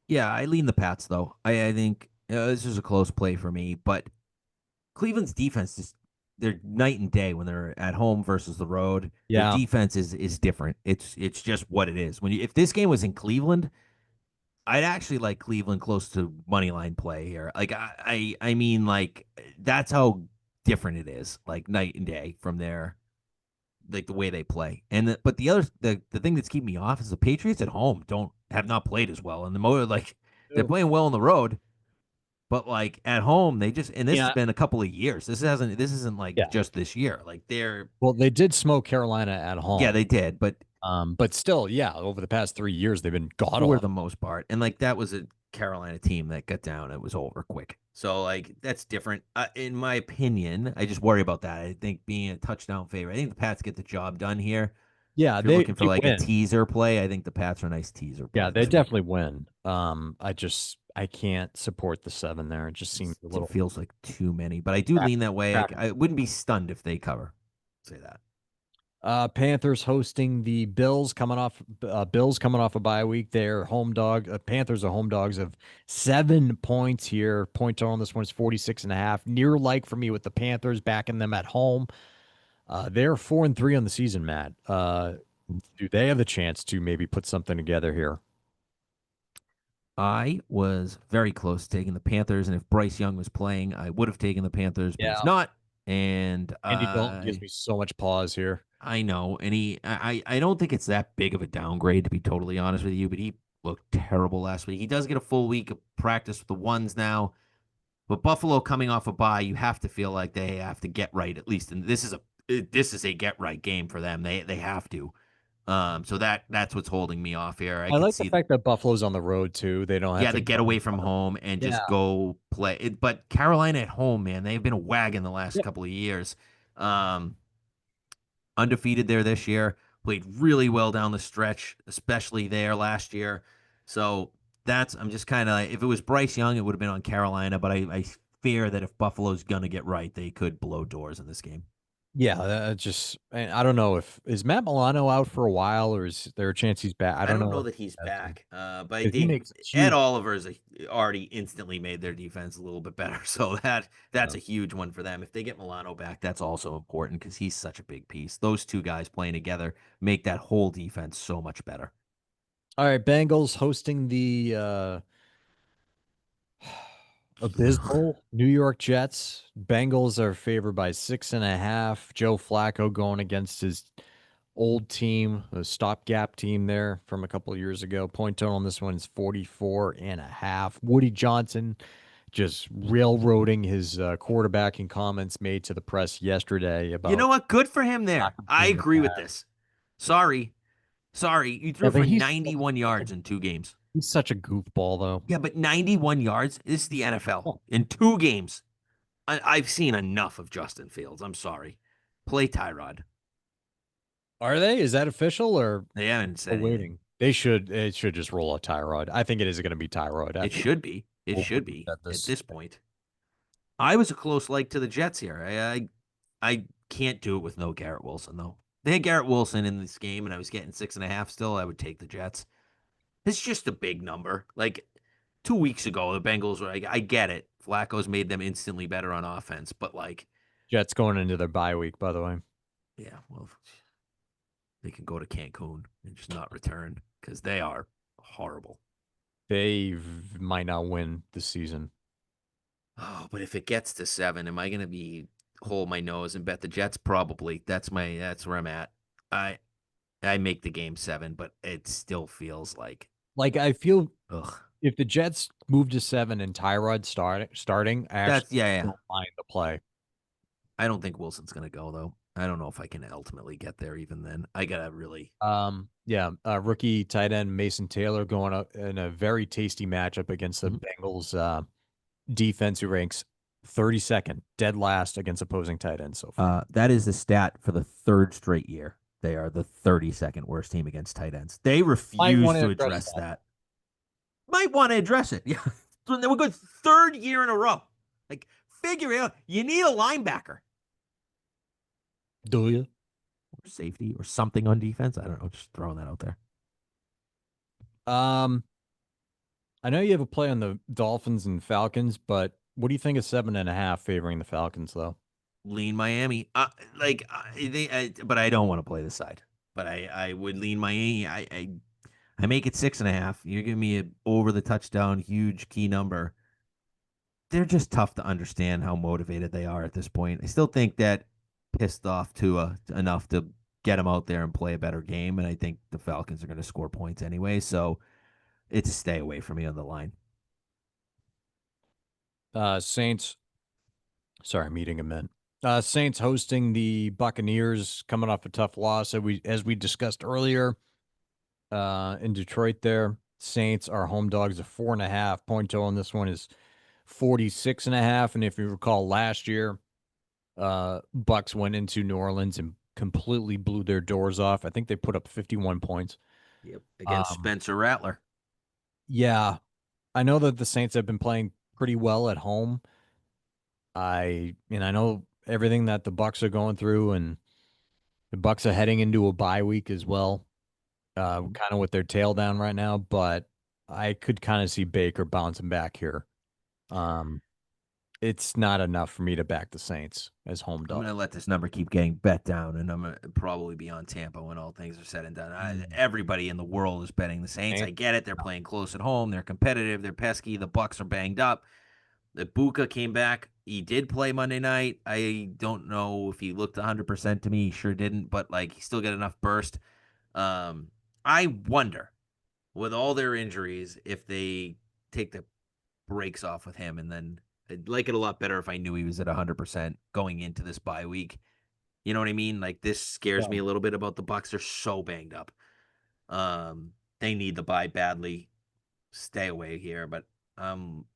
Yeah, I lean the Pats though. I think this is a close play for me, but Cleveland's defense is they're night and day when they're at home versus the road. Their Yeah. defense is different. It's just what it is. If this game was in Cleveland, I'd actually like Cleveland close to money line play here. Like I mean like that's how different it is. Like night and day from there, like the way they play. But the thing that's keeping me off is the Patriots at home don't have not played as well, and they're playing well on the road, but like at home they just and this has Yeah. been a couple of years. This isn't like Yeah. just this year. Like Well, they did smoke Carolina at yeah, home. they did, But still, yeah, over the past 3 years, they've been god for the awful. most part, and like that was a Carolina team that got down. It was over quick. So like that's different. In my opinion, I just worry about that. I think being a touchdown favorite, I think the Pats get the job done here. Yeah, If you're looking for they like a win. teaser play, I think the Pats are a nice teaser Yeah, play they this week. definitely win. I can't support the 7 there. It just seems a It little feels like too many, but I do crap. lean that way. crap. I wouldn't be stunned if they cover. Say that. Panthers hosting the Bills coming off a bye week. They're home dog. Panthers are home dogs of 7 points here. Point total on this one is 46.5. Near like for me with the Panthers backing them at home. They're 4-3 on the season, Matt. Do they have the chance to maybe put something together here? I was very close to taking the Panthers, and if Bryce Young was playing, I would have taken the Panthers, but he's Yeah. not. And Andy Dalton gives me so much pause here. I know, and I don't think it's that big of a downgrade to be totally honest with you, but he looked terrible last week. He does get a full week of practice with the ones now, but Buffalo coming off a bye, you have to feel like they have to get right at least, and this is a get right game for them. They have to. So that's what's holding me off here. I I could like the see fact that Buffalo's on the road too. They don't have yeah, to to get go. away from home and Yeah. just go play. But Carolina at home, man, they've been a wagon the last Yep. couple of years. Um, Undefeated there this year, played really well down the stretch, especially there last year. So I'm just kind of if it was Bryce Young, it would have been on Carolina, but I fear that if Buffalo's gonna get right, they could blow doors in this game. Yeah, and I don't know if is Matt Milano out for a while or is there a chance he's back? I I don't don't know know if that he's that's him, back, but 'cause he makes a Ed huge. Oliver's already instantly made their defense a little bit better, so that's uh, a huge one for them. If they get Milano back, that's also important because he's such a big piece. Those two guys playing together make that whole defense so much better. All right, Bengals hosting the abysmal New York Jets. Bengals are favored by 6.5. Joe Flacco going against his old team, a stopgap team there from a couple of years ago. Point total on this one is 44.5. Woody Johnson just railroading his quarterbacking comments made to the press yesterday You know about what? Good for him not there. I completing the agree with pass. this. Sorry, you Yeah, threw but for he's 91 yards in 2 games. he's such a goofball, though. Yeah, but 91 yards. This is the NFL Oh, in 2 games. I've seen enough of Justin Fields. I'm sorry. Play Tyrod. are they? Is that official or They haven't said still anything. waiting? They should. It should just roll a Tyrod. I think it is going to be Tyrod It after should be. It what we should be said at this. this point. I was a close like to the Jets here. I can't do it with no Garrett Wilson though. They had Garrett Wilson in this game, and I was getting 6.5. Still, I would take the Jets. It's just a big number. Like 2 weeks ago, the Bengals were. I get it. Flacco's made them instantly better on offense, but like, Jets going into their bye week, by the way. yeah, well, they can go to Cancun and just not return because they are horrible. They might not win this season. Oh, but if it gets to 7, am I going to be hold my nose and bet the Jets? Probably. That's where I'm at. I I make the game 7, but it still feels like Like I feel ugh. if the Jets move to 7 and Tyrod starting, I actually That's yeah. don't mind the play. I don't think Wilson's going to go though. I don't know if I can ultimately get there even then. I gotta really. Yeah, rookie tight end Mason Taylor going up in a very tasty matchup against the Mhm. Bengals defense, who ranks 32nd, dead last against opposing tight ends so far. That is the stat for the third straight year. They are the 32nd worst team against tight ends. They Might refuse want to to address address that. that. Might want to address it. Yeah. They were good third year in a row. Like, figure it out. You need a linebacker Do you? or safety or something on defense. I don't know. Just throwing that out there. Um, I know you have a play on the Dolphins and Falcons, but what do you think of 7.5 favoring the Falcons, though? Lean Miami. But I don't want to play this side. But I would lean Miami. I make it 6.5. You're giving me a over the touchdown, huge key number. They're just tough to understand how motivated they are at this point. I still think that pissed off Tua enough to get him out there and play a better game, and I think the Falcons are going to score points anyway. So it's a stay away from me on the line. Saints. Sorry, I'm eating a mint. Saints hosting the Buccaneers, coming off a tough loss. As we discussed earlier, in Detroit there. Saints are home dogs of 4.5. Point total on this one is 46.5. And if you recall last year, Bucks went into New Orleans and completely blew their doors off. I think they put up 51 points. Yep. Against Um, Spencer Rattler. yeah, I know that the Saints have been playing pretty well at home. I know everything that the Bucks are going through, and the Bucks are heading into a bye week as well. Mhm. Kind of with their tail down right now, but I could kind of see Baker bouncing back here. Um, it's not enough for me to back the Saints as home I'm dog. going to let this number keep getting bet down, and I'm going to probably be on Tampa when all things are said and done. Mm. Everybody in the world is betting the Saints. I Saints? get it. They're playing close at home. They're competitive. They're pesky. The Bucks are banged up. The Buka came back. He did play Monday night. I don't know if he looked 100% to me. He sure didn't, but like he still got enough burst. Um, I wonder, with all their injuries, if they take the brakes off with him, and then I'd like it a lot better if I knew he was at 100% going into this bye week. You know what I mean? Like this scares Yeah. me a little bit about the Bucks. They're so banged up. They need the bye badly. Stay away here, but I'm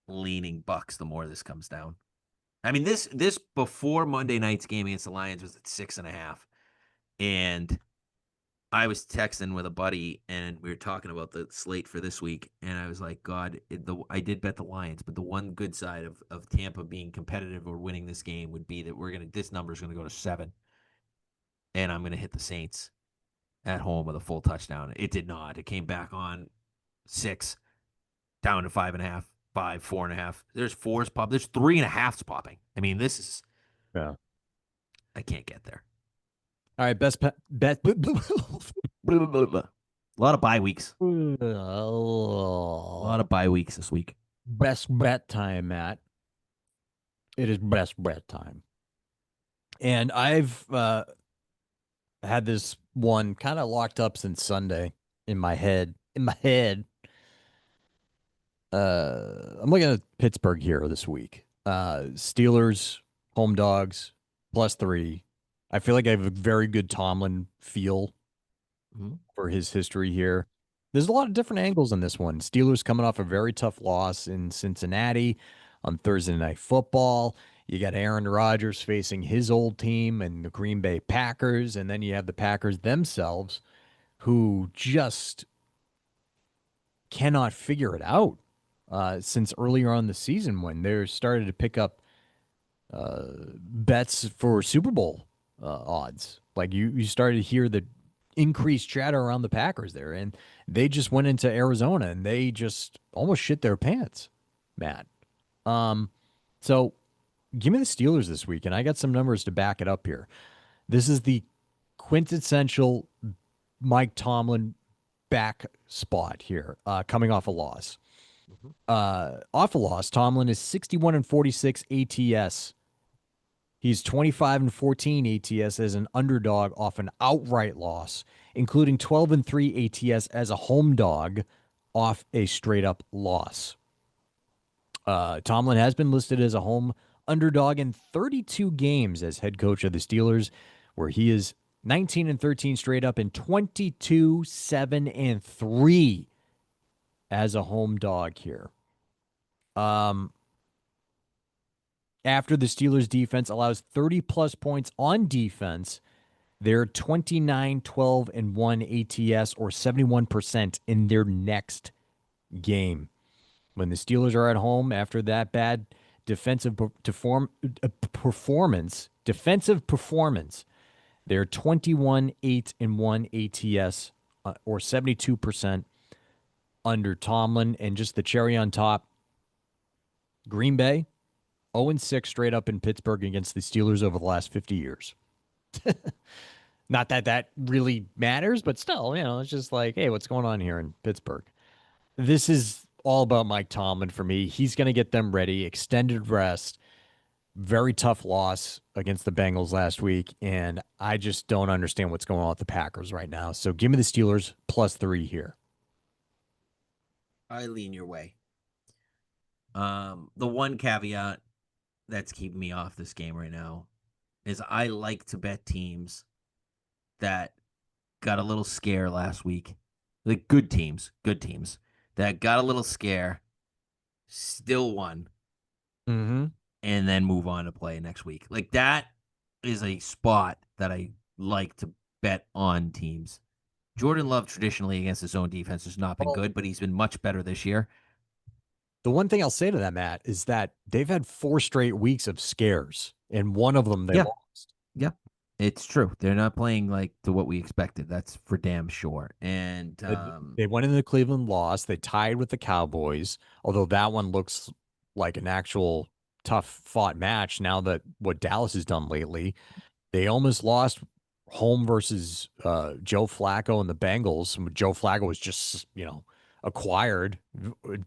leaning Bucks the more this comes down. I mean, this before Monday night's game against the Lions was at 6.5, and I was texting with a buddy, and we were talking about the slate for this week, and I was like, God, I did bet the Lions, but the one good side of Tampa being competitive or winning this game would be that this number is gonna go to 7, and I'm gonna hit the Saints at home with a full touchdown. It did not. It came back on 6, down to 5.5, 5, 4.5. There's fours pop. There's 3.5s popping. I mean, this is Yeah. I can't get there. All right. Bet. Blah, blah, blah, blah. A lot of bye weeks. A lot Oh, of bye weeks this week. best bet time, Matt. It is best bet time. And I've had this one kind of locked up since Sunday in my head. In my head. I'm looking at Pittsburgh here this week. Steelers, home dogs, +3. I feel like I have a very good Tomlin feel Mhm. for his history here. There's a lot of different angles in this one. Steelers coming off a very tough loss in Cincinnati on Thursday Night Football. You got Aaron Rodgers facing his old team and the Green Bay Packers, and then you have the Packers themselves, who just cannot figure it out since earlier on the season when they started to pick up bets for Super Bowl odds. Like you started to hear the increased chatter around the Packers there, and they just went into Arizona and they just almost shit their pants, Matt. Um, so give me the Steelers this week, and I got some numbers to back it up here. This is the quintessential Mike Tomlin back spot here, coming off a loss. Mhm. Off a loss, Tomlin is 61-46 ATS. He's 25-14 ATS as an underdog off an outright loss, including 12-3 ATS as a home dog off a straight up loss. Tomlin has been listed as a home underdog in 32 games as head coach of the Steelers, where he is 19-13 straight up and 22-7-3 as a home dog here. After the Steelers defense allows 30 plus points on defense, they're 29-12-1 ATS or 71% in their next game. When the Steelers are at home after that bad defensive performance, they're 21-8-1 ATS or 72% under Tomlin. And just the cherry on top, Green Bay 0-6 straight up in Pittsburgh against the Steelers over the last 50 years. Not that that really matters, but still, it's just like, hey, what's going on here in Pittsburgh? This is all about Mike Tomlin for me. He's going to get them ready, extended rest, very tough loss against the Bengals last week, and I just don't understand what's going on with the Packers right now. So give me the Steelers +3 here. I lean your way. The one caveat that's keeping me off this game right now is I like to bet teams that got a little scare last week. Like good teams that got a little scare, still won, Mm-hmm. and then move on to play next week. Like that is a spot that I like to bet on teams. Jordan Love traditionally against his own defense has not been Well, good, but he's been much better this year. the one thing I'll say to that, Matt, is that they've had 4 straight weeks of scares, and one of them they Yeah. lost. Yeah. It's true. They're not playing like to what we expected. That's for damn sure. And They went into Cleveland, lost. They tied with the Cowboys, although that one looks like an actual tough fought match now that what Dallas has done lately. They almost lost home versus Joe Flacco and the Bengals. Joe Flacco was just, acquired a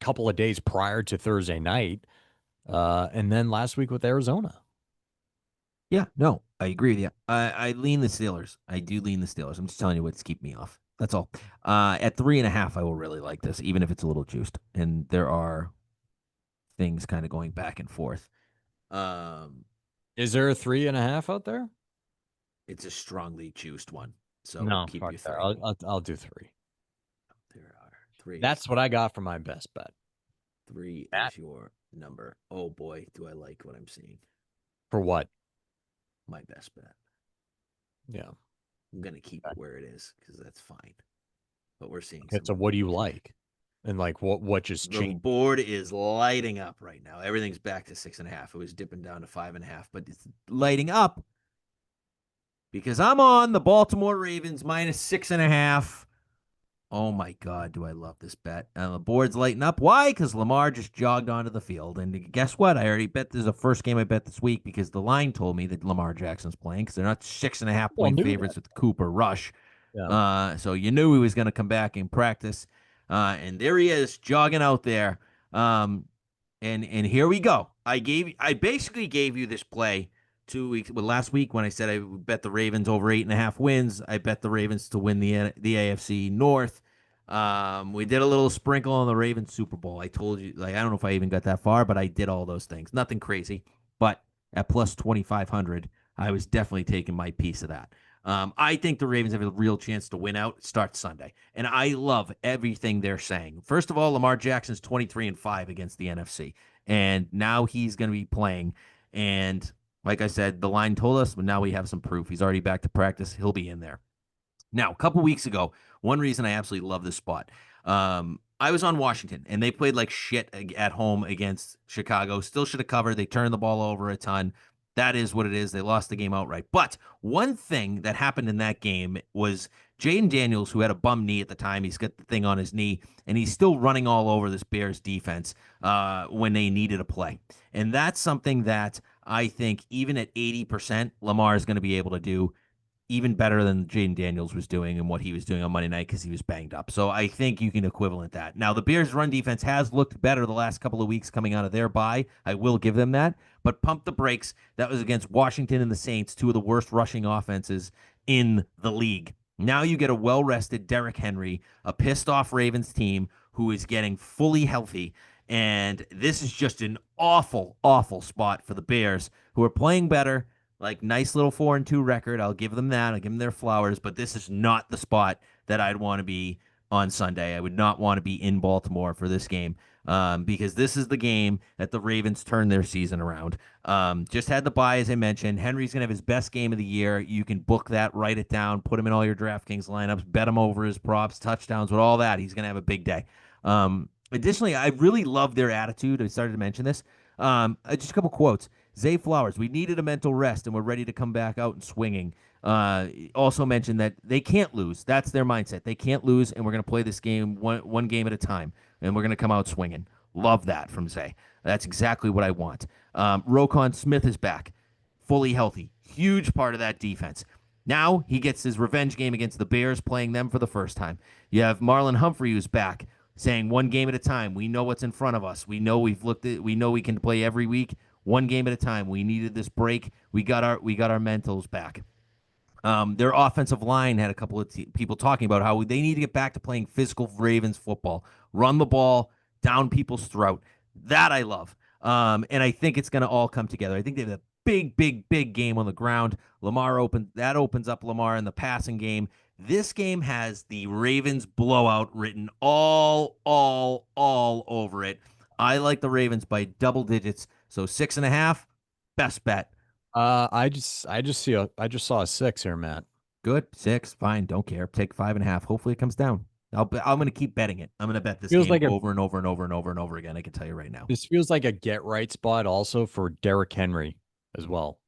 couple of days prior to Thursday night. And then last week with Arizona. yeah, no, I agree with you. I lean the Steelers. I do lean the Steelers. I'm just telling you what's keeping me off. That's all. At 3.5, I will really like this, even if it's a little juiced. And there are things kind of going back and forth. Um, Is there a 3.5 out there? it's a strongly juiced one. So No, keep fuck your that. 3. I'll do 3. There are 3. That's what I got for my best bet. 3 Matt, is your number. Oh boy, do I like what I'm seeing. for what? My best bet. Yeah. I'm gonna keep it where it is because that's fine. But we're seeing Okay, some. so what do you like? And like what just The changed? board is lighting up right now. Everything's back to 6.5. It was dipping down to 5.5, but it's lighting up because I'm on the Baltimore Ravens -6.5. Oh my God, do I love this bet? And the board's lighting up. Why? Because Lamar just jogged onto the field. And guess what? I already bet this is the first game I bet this week because the line told me that Lamar Jackson's playing because they're not 6.5 Well, point knew that. favorites with Cooper Rush. Yeah. So you knew he was going to come back and practice. And there he is jogging out there. And here we go. I basically gave you this play 2 weeks. Well, last week when I said I would bet the Ravens over 8.5 wins, I bet the Ravens to win the AFC North. We did a little sprinkle on the Ravens Super Bowl. I told you, like I don't know if I even got that far, but I did all those things. Nothing crazy, but at plus 2,500, I was definitely taking my piece of that. I think the Ravens have a real chance to win out. It starts Sunday, and I love everything they're saying. First of all, Lamar Jackson's 23-5 against the NFC, and now he's going to be playing. And like I said, the line told us, but now we have some proof. He's already back to practice. He'll be in there. Now, a couple weeks ago, one reason I absolutely love this spot. I was on Washington, and they played like shit at home against Chicago. Still should have covered. They turned the ball over a ton. That is what it is. They lost the game outright. But one thing that happened in that game was Jaden Daniels, who had a bum knee at the time, he's got the thing on his knee, and he's still running all over this Bears defense when they needed a play. And that's something that I think even at 80%, Lamar is going to be able to do even better than Jaden Daniels was doing and what he was doing on Monday night because he was banged up. So I think you can equivalent that. Now, the Bears' run defense has looked better the last couple of weeks coming out of their bye. I will give them that. But pump the brakes. That was against Washington and the Saints, two of the worst rushing offenses in the league. Now you get a well-rested Derrick Henry, a pissed-off Ravens team who is getting fully healthy. And this is just an awful, awful spot for the Bears, who are playing better. Like, nice little 4-2 record. I'll give them that. I'll give them their flowers, but this is not the spot that I'd want to be on Sunday. I would not want to be in Baltimore for this game, because this is the game that the Ravens turn their season around. Just had the bye, as I mentioned. Henry's going to have his best game of the year. You can book that, write it down, put him in all your DraftKings lineups, bet him over his props, touchdowns, with all that. He's going to have a big day. Additionally, I really love their attitude. I started to mention this. Just a couple quotes. Zay Flowers, we needed a mental rest and we're ready to come back out and swinging. Also mentioned that they can't lose. That's their mindset. They can't lose, and we're going to play this game one game at a time, and we're going to come out swinging. Love that from Zay. That's exactly what I want. Roquan Smith is back, fully healthy. Huge part of that defense. Now he gets his revenge game against the Bears, playing them for the first time. You have Marlon Humphrey, who's back, saying one game at a time. We know what's in front of us. We know we know we can play every week. One game at a time. We needed this break. We got our mentals back. Their offensive line had a couple of people talking about how they need to get back to playing physical Ravens football. Run the ball down people's throat. That I love. And I think it's going to all come together. I think they have a big, big, big game on the ground. That opens up Lamar in the passing game. This game has the Ravens blowout written all over it. I like the Ravens by double digits. So 6.5, best bet. I just saw a 6 here, Matt. Good. 6, fine. Don't care. Take 5.5. Hopefully it comes down. I'm going to keep betting it. I'm going to bet this game over and over and over and over and over again. I can tell you right now. This feels like a get right spot also for Derrick Henry as well.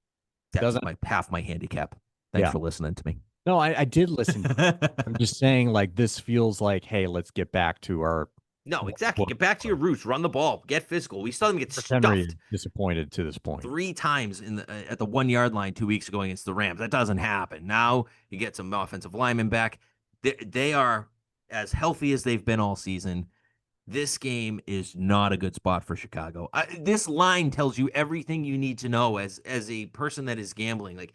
That's half my handicap. Thanks for listening to me. No, I did listen. I'm just saying, like, this feels like, hey, let's get back to our. No, exactly. Get back to your roots. Run the ball. Get physical. We saw them get stuffed. Henry disappointed to this point 3 times at the 1 yard line 2 weeks ago against the Rams. That doesn't happen. Now you get some offensive linemen back. They are as healthy as they've been all season. This game is not a good spot for Chicago. This line tells you everything you need to know as a person that is gambling. Like,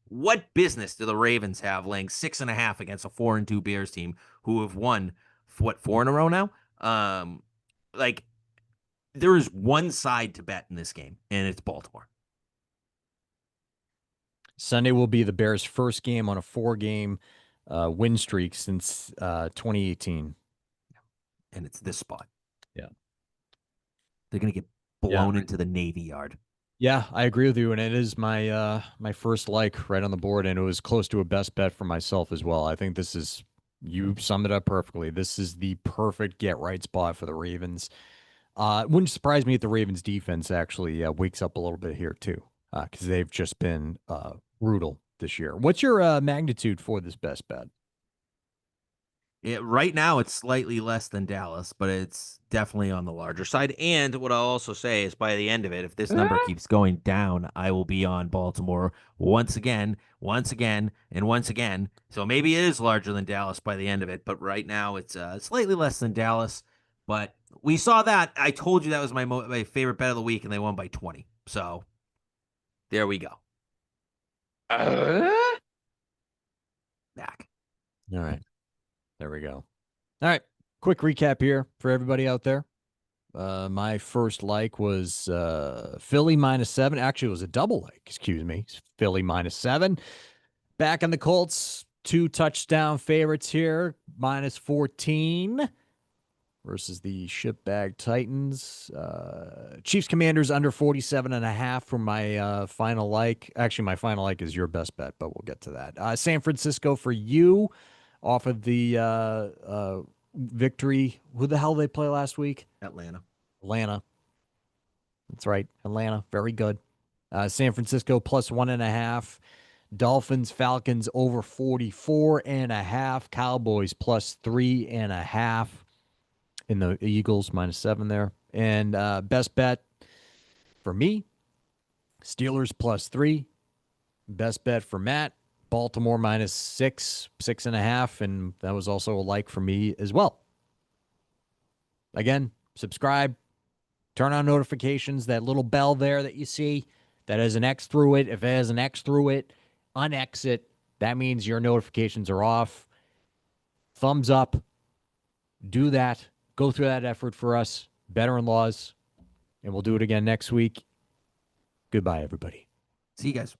what business do the Ravens have laying 6.5 against a 4-2 Bears team who have won 4 in a row now? Like, there is one side to bet in this game, and it's Baltimore. Sunday will be the Bears' first game on a 4-game win streak since 2018. And it's this spot. Yeah. They're going to get blown into the Navy Yard. Yeah, I agree with you, and it is my my first like right on the board, and it was close to a best bet for myself as well. I think this is, you summed it up perfectly. This is the perfect get right spot for the Ravens. It wouldn't surprise me if the Ravens defense actually wakes up a little bit here too, because they've just been brutal this year. What's your magnitude for this best bet? Right now, it's slightly less than Dallas, but it's definitely on the larger side. And what I'll also say is, by the end of it, if this number keeps going down, I will be on Baltimore once again, and once again. So maybe it is larger than Dallas by the end of it, but right now it's slightly less than Dallas. But we saw that. I told you that was my favorite bet of the week, and they won by 20. So there we go. Back. All right. There we go. All right. Quick recap here for everybody out there. My first like was Philly -7. Actually, it was a double like. Excuse me. Philly -7. Back in the Colts. 2 touchdown favorites here. -14 versus the shitbag Titans. Chiefs Commanders under 47.5 for my final like. Actually, my final like is your best bet, but we'll get to that. San Francisco for you. Off of the victory. Who the hell did they play last week? Atlanta. That's right. Atlanta. Very good. San Francisco +1.5. Dolphins, Falcons over 44.5. Cowboys +3.5. In the Eagles -7 there. And best bet for me, Steelers +3. Best bet for Matt, Baltimore -6, 6.5, and that was also a like for me as well. Again, subscribe, turn on notifications, that little bell there that you see that has an X through it. If it has an X through it, unex it. That means your notifications are off. Thumbs up. Do that. Go through that effort for us, Better in Laws, and we'll do it again next week. Goodbye, everybody. See you guys.